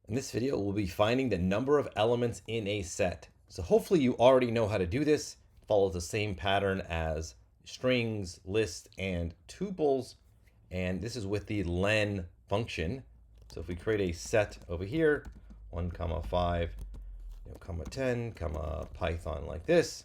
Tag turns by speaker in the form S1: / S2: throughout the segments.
S1: In this video, we'll be finding the number of elements in a set. So hopefully you already know how to do this. It follows the same pattern as strings, lists, and tuples. And this is with the len function. So if we create a set over here, 1, 5, 10, Python like this.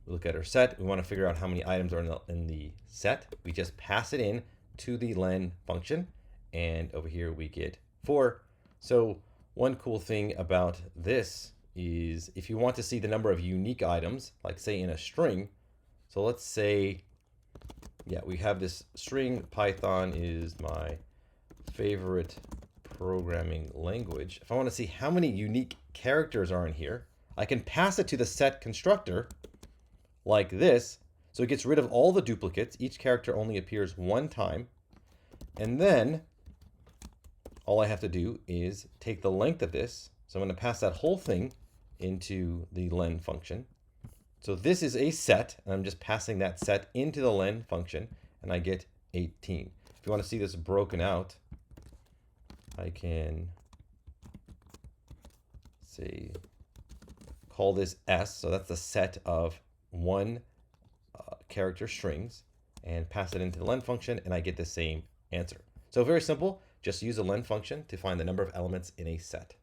S1: We look at our set. We want to figure out how many items are in the set. We just pass it in to the len function. And over here we get 4. So one cool thing about this is if you want to see the number of unique items, like say in a string, so let's say, we have this string. Python is my favorite programming language. If I want to see how many unique characters are in here, I can pass it to the set constructor like this. So it gets rid of all the duplicates. Each character only appears one time. And then all I have to do is take the length of this. So I'm going to pass that whole thing into the len function. So this is a set, and I'm just passing that set into the len function, and I get 18. If you want to see this broken out, I can say, call this S. So that's the set of one character strings, and pass it into the len function, and I get the same answer. So very simple. Just use a len function to find the number of elements in a set.